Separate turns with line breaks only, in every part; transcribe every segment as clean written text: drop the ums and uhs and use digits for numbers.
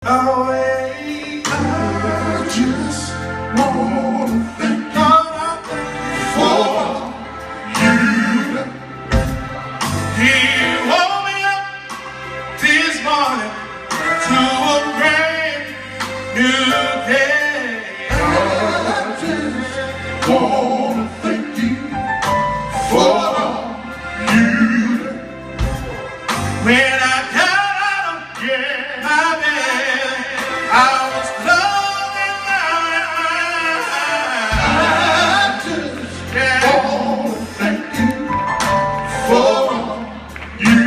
away. I just wanna thank you for you. He woke me up this morning to a brand new day. I just wanna thank you for you. When I got out of my bed, I was closing my eyes. I just wanna thank you for you.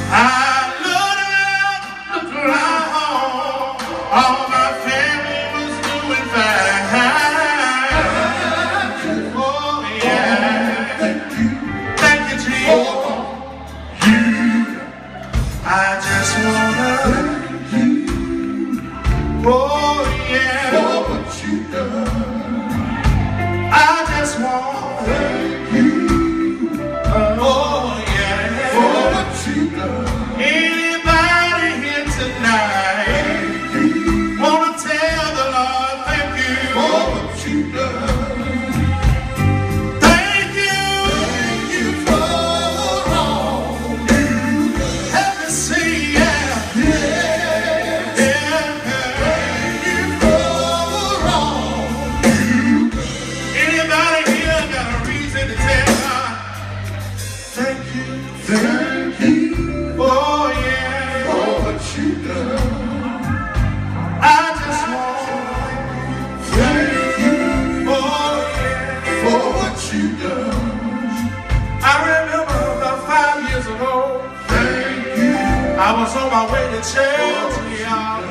I looked around home, all my family was doing fine. Oh yeah, thank you, Jesus. I just wanna thank you, oh yeah, for what you done. I just wanna thank you, oh yeah, for what you done. Anybody here tonight wanna tell the Lord thank you for what you done? Thank you, oh yeah, for what you done. I just want to thank you, oh yeah, for what you done. I remember about 5 years ago, thank you, I was on my way to Chelsea, y'all.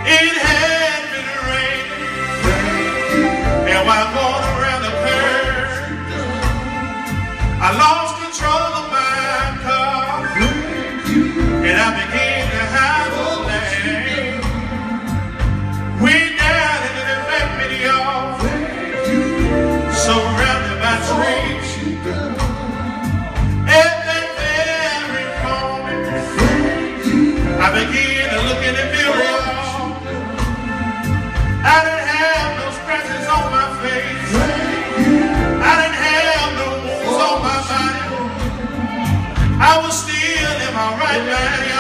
It had been raining, thank you, and while going around the curve, I lost control of my car, and I began to have a lane. Way down into the back video, surrounded by trees. At that very moment, I began to look in the mirror. I didn't have no scratches on my face. I didn't have no wounds on my body. I was still in my right mind.